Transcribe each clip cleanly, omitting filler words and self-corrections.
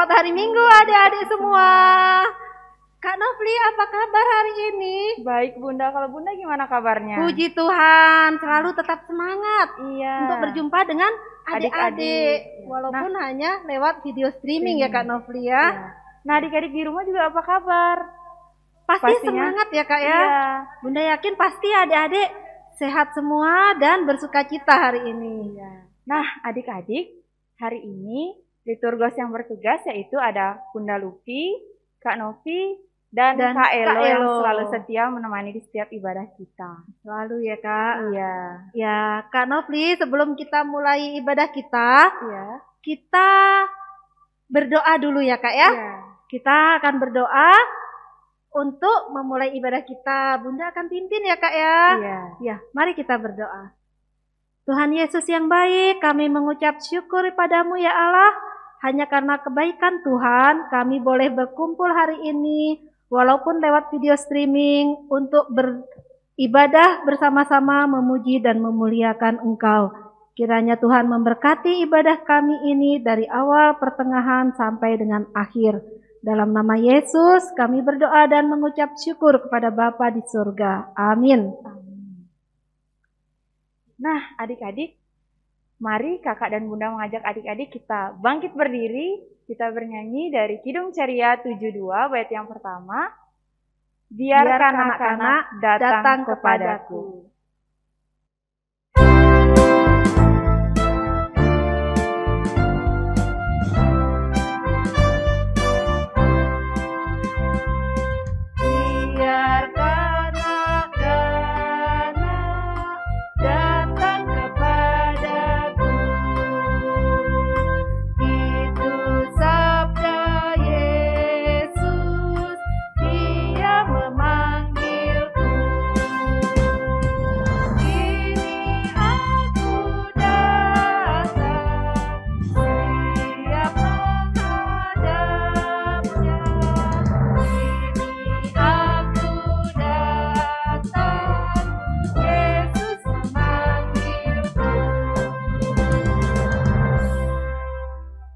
selamat hari Minggu adik-adik semua. Kak Nofli, apa kabar hari ini? Baik Bunda, kalau Bunda gimana kabarnya? Puji Tuhan, selalu tetap semangat untuk berjumpa dengan adik-adik. Walaupun hanya lewat video streaming ya Kak Nofli ya. Nah adik-adik di rumah juga apa kabar? Pastinya semangat ya Kak ya. Bunda yakin pasti adik-adik sehat semua dan bersuka cita hari ini. Nah adik-adik, hari ini liturgos yang bertugas yaitu ada Bunda Lupi, Kak Novi, dan Kak Elo yang selalu setia menemani di setiap ibadah kita. Selalu ya Kak. Iya. Ya Kak Nofli, sebelum kita mulai ibadah kita, kita berdoa dulu ya Kak ya. Kita akan berdoa untuk memulai ibadah kita. Bunda akan pimpin ya Kak ya. Ya, mari kita berdoa. Tuhan Yesus yang baik, kami mengucap syukur padamu ya Allah. Hanya karena kebaikan Tuhan, kami boleh berkumpul hari ini, walaupun lewat video streaming, untuk beribadah bersama-sama memuji dan memuliakan Engkau. Kiranya Tuhan memberkati ibadah kami ini dari awal, pertengahan, sampai dengan akhir. Dalam nama Yesus, kami berdoa dan mengucap syukur kepada Bapa di surga. Amin. Nah, adik-adik, mari kakak dan bunda mengajak adik-adik kita bangkit berdiri. Kita bernyanyi dari Kidung Ceria 72 bait yang pertama. Biar kanak-kanak datang kepadaku.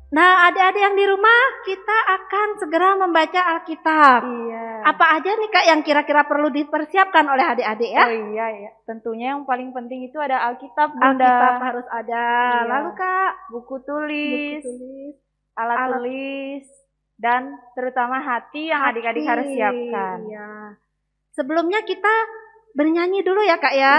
Nah, adik-adik yang di rumah, kita akan segera membaca Alkitab. Apa aja nih Kak yang kira-kira perlu dipersiapkan oleh adik-adik ya? Oh iya. Tentunya yang paling penting itu ada Alkitab, Bunda. Alkitab harus ada. Lalu Kak, buku tulis, alat tulis, dan terutama hati yang adik-adik harus siapkan. Sebelumnya kita bernyanyi dulu ya Kak ya.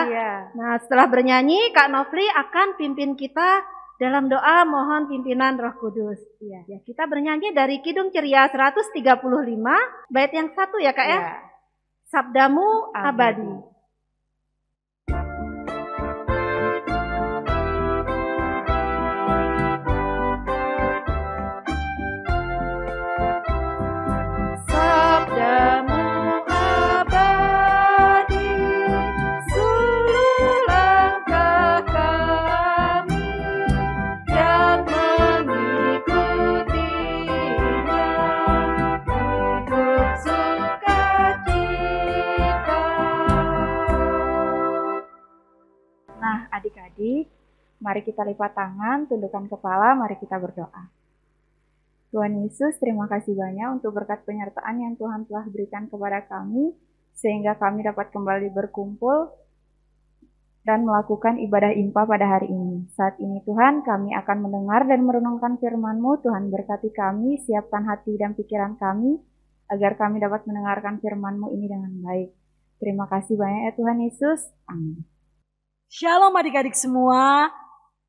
Nah, setelah bernyanyi, Kak Nofli akan pimpin kita dalam doa mohon pimpinan Roh Kudus. Ya, kita bernyanyi dari Kidung Ceria 135 bait yang 1 ya Kak ya. Sabdamu abadi. Adik-adik, mari kita lipat tangan, tundukkan kepala, mari kita berdoa. Tuhan Yesus, terima kasih banyak untuk berkat penyertaan yang Tuhan telah berikan kepada kami, sehingga kami dapat kembali berkumpul dan melakukan ibadah impa pada hari ini. Saat ini Tuhan, kami akan mendengar dan merenungkan firman-Mu. Tuhan berkati kami, siapkan hati dan pikiran kami, agar kami dapat mendengarkan firman-Mu ini dengan baik. Terima kasih banyak ya Tuhan Yesus. Amin. Shalom adik-adik semua,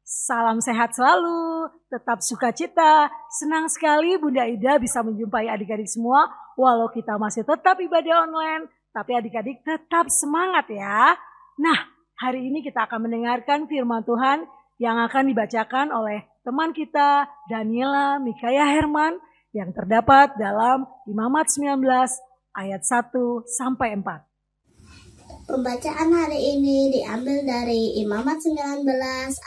salam sehat selalu, tetap sukacita. Senang sekali Bunda Ida bisa menjumpai adik-adik semua, walau kita masih tetap ibadah online, tapi adik-adik tetap semangat ya. Nah, hari ini kita akan mendengarkan firman Tuhan yang akan dibacakan oleh teman kita Daniela Mikaya Herman yang terdapat dalam Imamat 19 ayat 1-4. Pembacaan hari ini diambil dari Imamat 19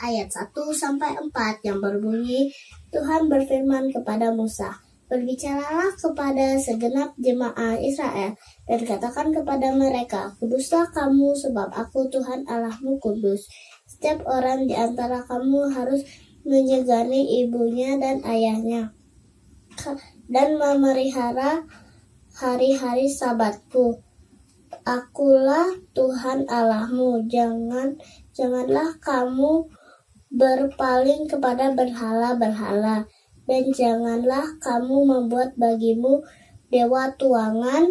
ayat 1-4 yang berbunyi, Tuhan berfirman kepada Musa, berbicaralah kepada segenap jemaah Israel dan katakan kepada mereka, kuduslah kamu sebab aku Tuhan Allahmu kudus. Setiap orang di antara kamu harus menyegani ibunya dan ayahnya. dan memelihara hari-hari Sabatku. Akulah Tuhan Allahmu. Janganlah kamu berpaling kepada berhala-berhala, dan janganlah kamu membuat bagimu dewa tuangan.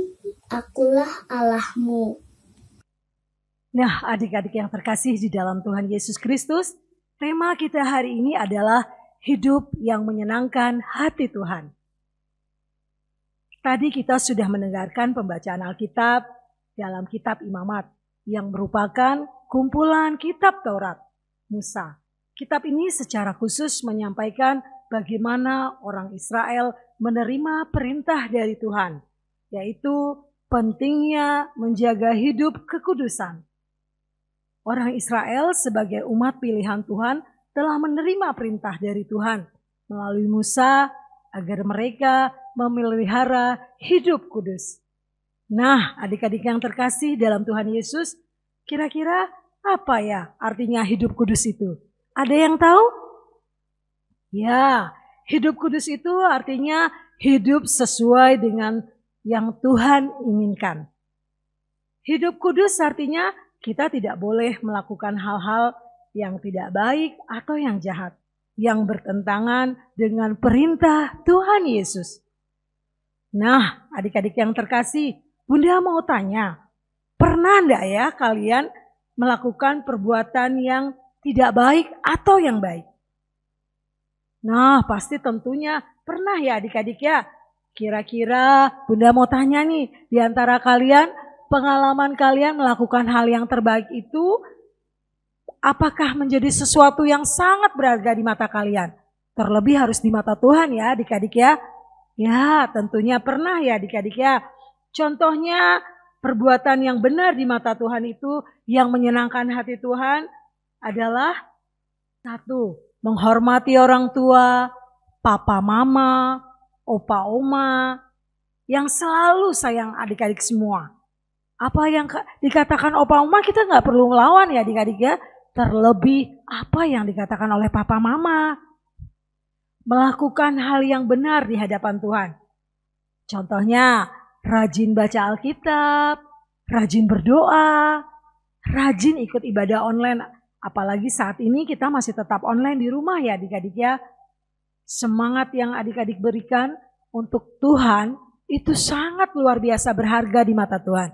Akulah Allahmu. Nah, adik-adik yang terkasih di dalam Tuhan Yesus Kristus, tema kita hari ini adalah hidup yang menyenangkan hati Tuhan. Tadi kita sudah mendengarkan pembacaan Alkitab dalam kitab Imamat yang merupakan kumpulan kitab Taurat Musa. Kitab ini secara khusus menyampaikan bagaimana orang Israel menerima perintah dari Tuhan, yaitu pentingnya menjaga hidup kekudusan. Orang Israel sebagai umat pilihan Tuhan telah menerima perintah dari Tuhan melalui Musa agar mereka memelihara hidup kudus. Nah, adik-adik yang terkasih dalam Tuhan Yesus, kira-kira apa ya artinya hidup kudus itu? Ada yang tahu? Ya, hidup kudus itu artinya hidup sesuai dengan yang Tuhan inginkan. Hidup kudus artinya kita tidak boleh melakukan hal-hal yang tidak baik atau yang jahat, yang bertentangan dengan perintah Tuhan Yesus. Nah, adik-adik yang terkasih, Bunda mau tanya, pernah enggak ya kalian melakukan perbuatan yang tidak baik atau yang baik? Nah, pasti tentunya pernah ya adik-adik ya. Kira-kira Bunda mau tanya nih, di antara kalian, pengalaman kalian melakukan hal yang terbaik itu apakah menjadi sesuatu yang sangat berharga di mata kalian? Terlebih harus di mata Tuhan ya adik-adik ya. Ya, tentunya pernah ya adik-adik ya. Contohnya perbuatan yang benar di mata Tuhan itu yang menyenangkan hati Tuhan adalah satu, menghormati orang tua, papa mama, opa oma, yang selalu sayang adik-adik semua. Apa yang dikatakan opa oma kita nggak perlu ngelawan ya adik-adik ya. Terlebih apa yang dikatakan oleh papa mama. Melakukan hal yang benar di hadapan Tuhan. Contohnya rajin baca Alkitab, rajin berdoa, rajin ikut ibadah online. Apalagi saat ini kita masih tetap online di rumah ya adik-adik ya. Semangat yang adik-adik berikan untuk Tuhan itu sangat luar biasa berharga di mata Tuhan.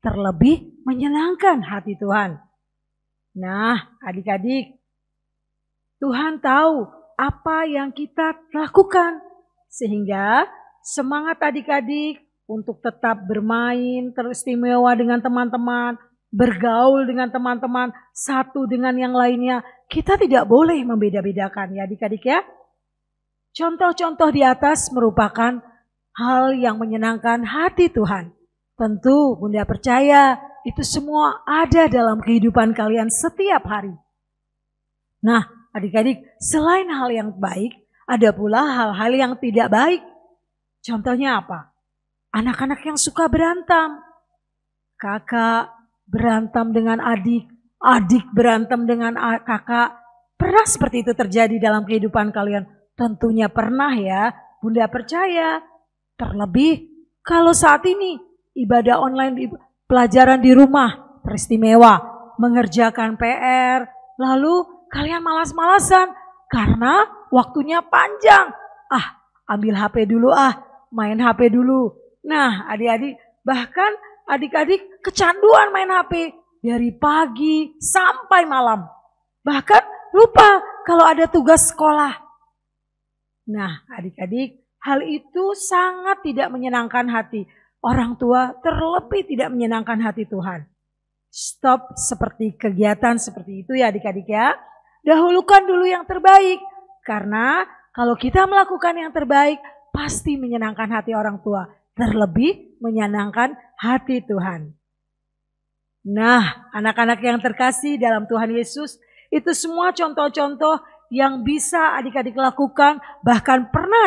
Terlebih menyenangkan hati Tuhan. Nah adik-adik, Tuhan tahu apa yang kita lakukan. Sehingga semangat adik-adik untuk tetap bermain teristimewa dengan teman-teman, bergaul dengan teman-teman, satu dengan yang lainnya. Kita tidak boleh membeda-bedakan ya adik-adik ya. Contoh-contoh di atas merupakan hal yang menyenangkan hati Tuhan. Tentu Bunda percaya itu semua ada dalam kehidupan kalian setiap hari. Nah adik-adik, selain hal yang baik, ada pula hal-hal yang tidak baik. Contohnya apa? Anak-anak yang suka berantem. Kakak berantem dengan adik, adik berantem dengan kakak. Pernah seperti itu terjadi dalam kehidupan kalian? Tentunya pernah ya, Bunda percaya. Terlebih kalau saat ini ibadah online, pelajaran di rumah, teristimewa, mengerjakan PR, lalu kalian malas-malasan karena waktunya panjang. Ambil HP dulu main HP dulu. Nah adik-adik, bahkan adik-adik kecanduan main HP dari pagi sampai malam. Bahkan lupa kalau ada tugas sekolah. Nah adik-adik, hal itu sangat tidak menyenangkan hati orang tua, terlebih tidak menyenangkan hati Tuhan. Stop seperti kegiatan seperti itu ya adik-adik ya. Dahulukan dulu yang terbaik. Karena kalau kita melakukan yang terbaik, pasti menyenangkan hati orang tua. Terlebih menyenangkan hati Tuhan. Nah, anak-anak yang terkasih dalam Tuhan Yesus, itu semua contoh-contoh yang bisa adik-adik lakukan, bahkan pernah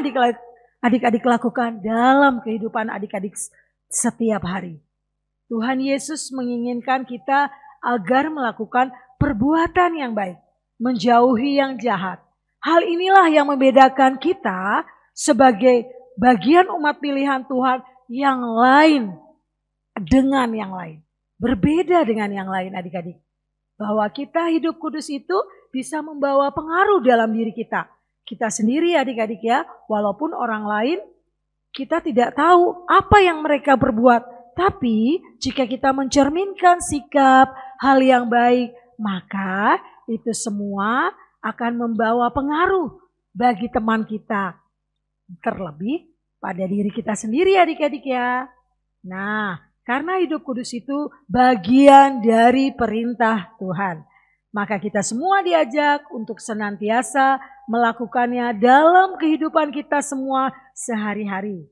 adik-adik lakukan dalam kehidupan adik-adik setiap hari. Tuhan Yesus menginginkan kita agar melakukan perbuatan yang baik, menjauhi yang jahat. Hal inilah yang membedakan kita sebagai bagian umat pilihan Tuhan yang lain dengan yang lain. Berbeda dengan yang lain adik-adik. Bahwa kita hidup kudus itu bisa membawa pengaruh dalam diri kita. Kita sendiri adik-adik ya, walaupun orang lain kita tidak tahu apa yang mereka berbuat. Tapi jika kita mencerminkan sikap, hal yang baik, maka itu semua akan membawa pengaruh bagi teman kita. Terlebih pada diri kita sendiri adik-adik ya. Nah, karena hidup kudus itu bagian dari perintah Tuhan. Maka kita semua diajak untuk senantiasa melakukannya dalam kehidupan kita semua sehari-hari.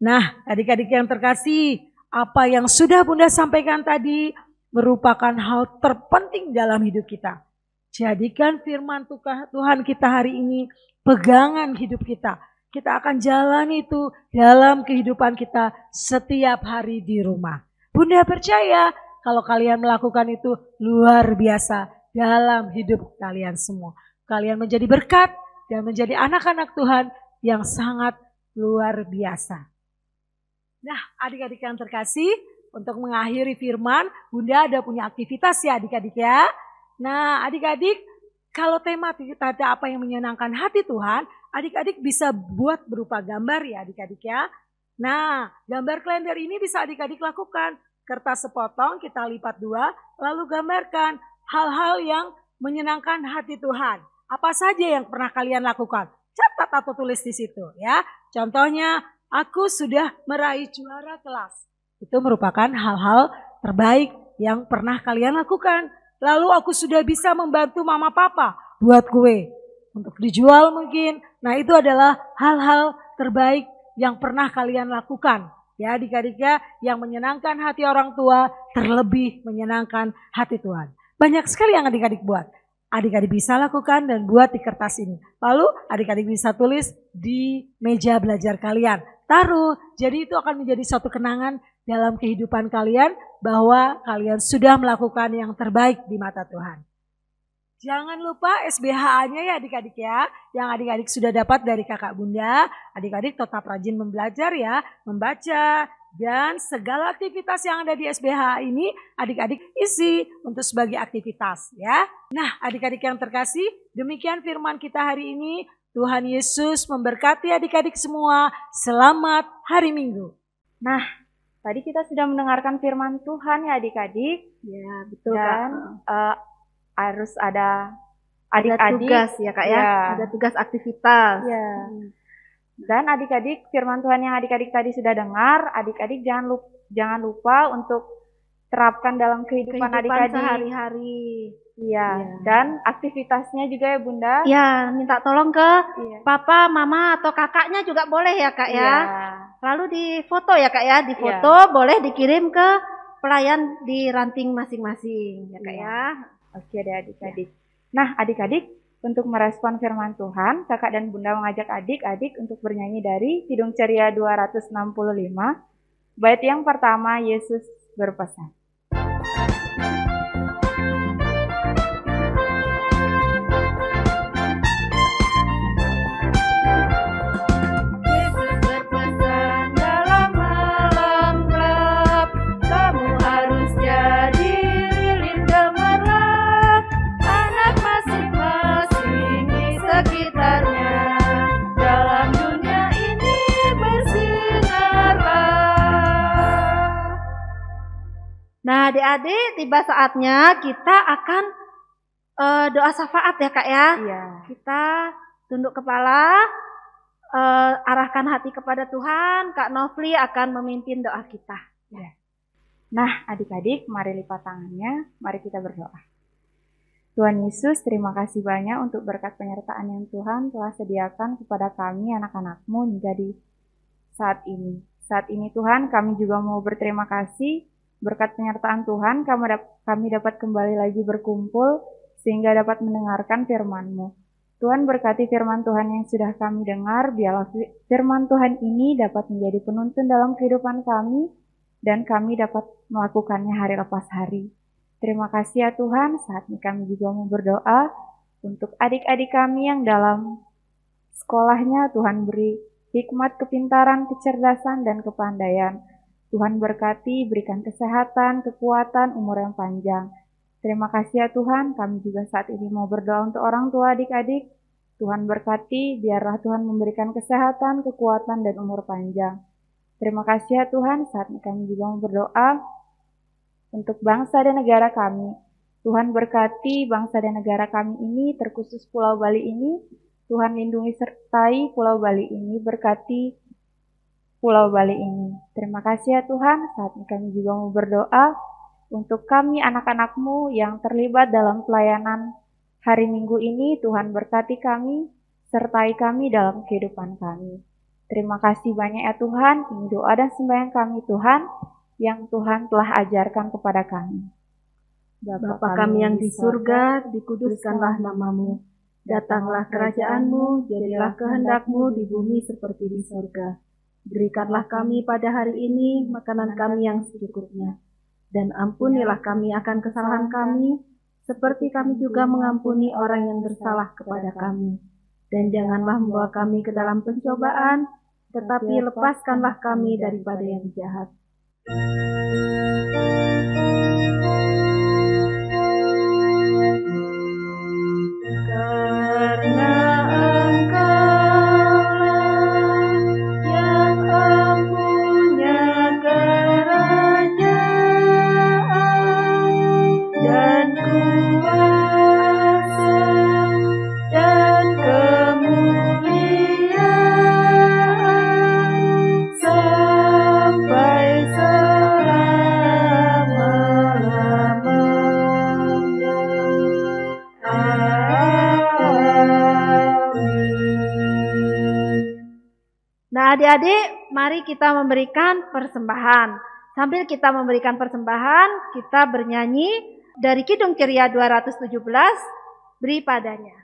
Nah, adik-adik yang terkasih, apa yang sudah Bunda sampaikan tadi merupakan hal terpenting dalam hidup kita. Jadikan firman Tuhan kita hari ini pegangan hidup kita. Kita akan jalani itu dalam kehidupan kita setiap hari di rumah. Bunda percaya kalau kalian melakukan itu luar biasa dalam hidup kalian semua. Kalian menjadi berkat dan menjadi anak-anak Tuhan yang sangat luar biasa. Nah, adik-adik yang terkasih, untuk mengakhiri firman, Bunda ada punya aktivitas ya adik-adik ya. Nah, adik-adik, kalau tema kita ada apa yang menyenangkan hati Tuhan, adik-adik bisa buat berupa gambar ya adik-adik ya. Nah, gambar kalender ini bisa adik-adik lakukan. Kertas sepotong kita lipat 2, lalu gambarkan hal-hal yang menyenangkan hati Tuhan. Apa saja yang pernah kalian lakukan? Catat atau tulis di situ ya. Contohnya, aku sudah meraih juara kelas. Itu merupakan hal-hal terbaik yang pernah kalian lakukan. Lalu aku sudah bisa membantu mama papa buat kue. Untuk dijual mungkin. Nah itu adalah hal-hal terbaik yang pernah kalian lakukan. Ya adik-adik ya, yang menyenangkan hati orang tua terlebih menyenangkan hati Tuhan. Banyak sekali yang adik-adik buat. Adik-adik bisa lakukan dan buat di kertas ini. Lalu adik-adik bisa tulis di meja belajar kalian. Taruh, jadi itu akan menjadi suatu kenangan dalam kehidupan kalian bahwa kalian sudah melakukan yang terbaik di mata Tuhan. Jangan lupa SBHA-nya ya adik-adik ya, yang adik-adik sudah dapat dari kakak Bunda. Adik-adik tetap rajin belajar ya, membaca, dan segala aktivitas yang ada di SBHA ini adik-adik isi untuk sebagai aktivitas ya. Nah adik-adik yang terkasih, demikian firman kita hari ini. Tuhan Yesus memberkati adik-adik semua. Selamat hari Minggu. Nah, tadi kita sudah mendengarkan firman Tuhan ya adik-adik. Ya, betul dan harus ada adik-adik. Ada tugas ya Kak ya. Ada tugas aktivitas. Ya. Dan adik-adik, firman Tuhan yang adik-adik tadi sudah dengar, adik-adik jangan lupa untuk terapkan dalam kehidupan adik-adik sehari-hari. Iya, dan aktivitasnya juga ya Bunda. Iya, minta tolong ke papa, mama, atau kakaknya juga boleh ya Kak ya. Lalu di foto ya Kak ya, di foto boleh dikirim ke pelayan di ranting masing-masing ya Kak ya. Oke deh adik-adik. Nah adik-adik, untuk merespon firman Tuhan, kakak dan Bunda mengajak adik-adik untuk bernyanyi dari Kidung Ceria 265. Bait yang pertama, Yesus berpesan. Nah adik-adik, tiba saatnya kita akan doa syafaat ya Kak ya. Iya. Kita tunduk kepala, arahkan hati kepada Tuhan. Kak Novli akan memimpin doa kita. Ya. Nah adik-adik, mari lipat tangannya, mari kita berdoa. Tuhan Yesus, terima kasih banyak untuk berkat penyertaan yang Tuhan telah sediakan kepada kami anak-anak-Mu hingga di saat ini. Saat ini Tuhan, kami juga mau berterima kasih. Berkat penyertaan Tuhan, kami dapat kembali lagi berkumpul sehingga dapat mendengarkan firman-Mu. Tuhan berkati firman Tuhan yang sudah kami dengar, biarlah firman Tuhan ini dapat menjadi penuntun dalam kehidupan kami dan kami dapat melakukannya hari lepas hari. Terima kasih ya Tuhan, saat ini kami juga mau berdoa untuk adik-adik kami yang dalam sekolahnya. Tuhan beri hikmat, kepintaran, kecerdasan, dan kepandaian. Tuhan berkati, berikan kesehatan, kekuatan, umur yang panjang. Terima kasih ya Tuhan, kami juga saat ini mau berdoa untuk orang tua adik-adik. Tuhan berkati, biarlah Tuhan memberikan kesehatan, kekuatan, dan umur panjang. Terima kasih ya Tuhan, saat ini kami juga mau berdoa untuk bangsa dan negara kami. Tuhan berkati bangsa dan negara kami ini, terkhusus Pulau Bali ini. Tuhan lindungi sertai Pulau Bali ini, berkati Pulau Bali ini. Terima kasih ya Tuhan, saat ini kami juga mau berdoa untuk kami anak-anak-Mu yang terlibat dalam pelayanan hari Minggu ini. Tuhan berkati kami, sertai kami dalam kehidupan kami. Terima kasih banyak ya Tuhan, ini doa dan sembahyang kami Tuhan, yang Tuhan telah ajarkan kepada kami. Bapa kami yang di surga, dikuduskanlah nama-Mu. Datanglah kerajaan-Mu, jadilah kehendak-Mu di bumi seperti di surga. Berikanlah kami pada hari ini makanan kami yang secukupnya. Dan ampunilah kami akan kesalahan kami, seperti kami juga mengampuni orang yang bersalah kepada kami. Dan janganlah membawa kami ke dalam pencobaan, tetapi lepaskanlah kami daripada yang jahat. Adik-adik, mari kita memberikan persembahan. Sambil kita memberikan persembahan, kita bernyanyi dari Kidung Ceria 217, Beri Padanya.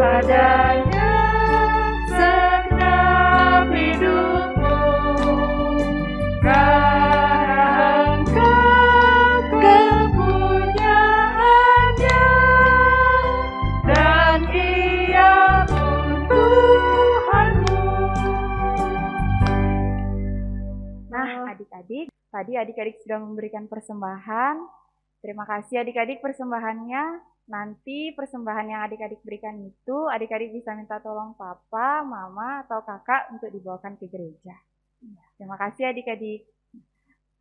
Padanya segenap hidupmu, karena Engkau kepunyaannya, dan Ia pun Tuhanmu. Nah, adik-adik, tadi adik-adik sudah memberikan persembahan. Terima kasih adik-adik persembahannya. Nanti persembahan yang adik-adik berikan itu, adik-adik bisa minta tolong papa, mama, atau kakak untuk dibawakan ke gereja. Terima kasih adik-adik.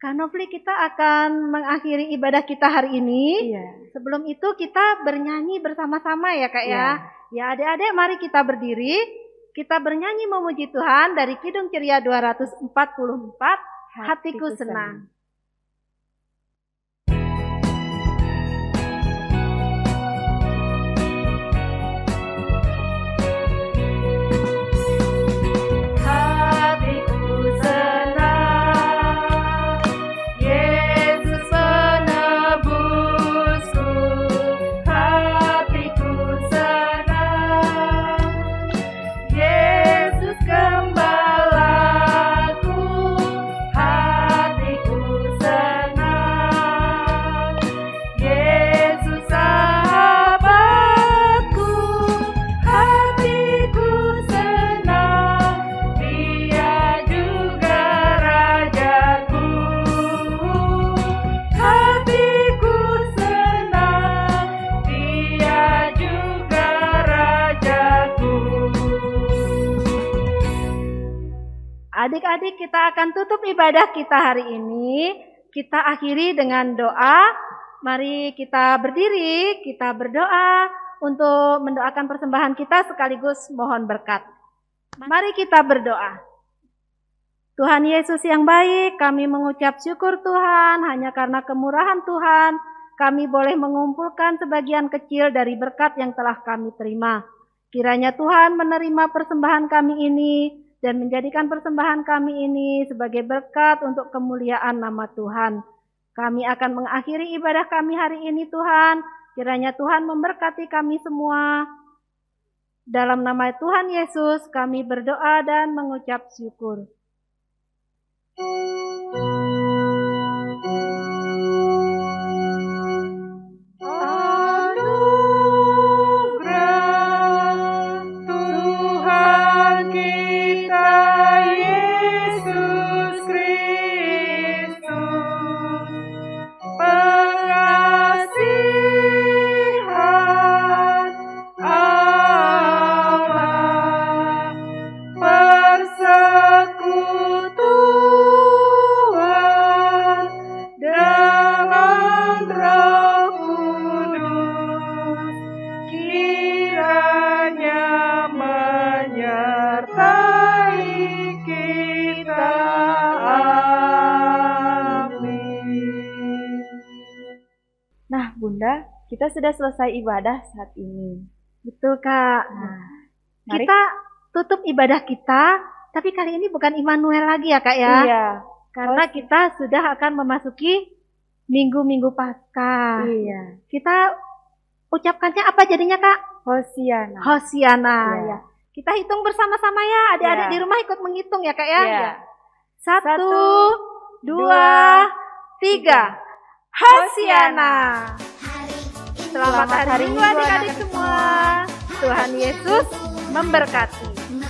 Kak Nofli, kita akan mengakhiri ibadah kita hari ini. Sebelum itu kita bernyanyi bersama-sama ya Kak ya. Ya adik-adik, mari kita berdiri. Kita bernyanyi memuji Tuhan dari Kidung Ceria 244, Hatiku Senang. Adik-adik, kita akan tutup ibadah kita hari ini. Kita akhiri dengan doa. Mari kita berdiri, kita berdoa untuk mendoakan persembahan kita sekaligus mohon berkat. Mari kita berdoa. Tuhan Yesus yang baik, kami mengucap syukur Tuhan, hanya karena kemurahan Tuhan, kami boleh mengumpulkan sebagian kecil dari berkat yang telah kami terima. Kiranya Tuhan menerima persembahan kami ini, dan menjadikan persembahan kami ini sebagai berkat untuk kemuliaan nama Tuhan. Kami akan mengakhiri ibadah kami hari ini Tuhan, Kiranya Tuhan memberkati kami semua. Dalam nama Tuhan Yesus kami berdoa dan mengucap syukur. Bunda, kita sudah selesai ibadah saat ini. Betul, Kak. Mari kita tutup ibadah kita, tapi kali ini bukan Immanuel lagi ya, Kak ya? Iya. Karena kita sudah akan memasuki minggu-minggu Paskah. Iya. Kita ucapkannya apa jadinya, Kak? Hosiana. Hosiana. Iya. Ya. Kita hitung bersama-sama ya, adik-adik di rumah ikut menghitung ya, Kak ya? Iya. 1, 2, 3. Hosiana. Selamat hari Minggu adik-adik semua. Tuhan Yesus memberkati.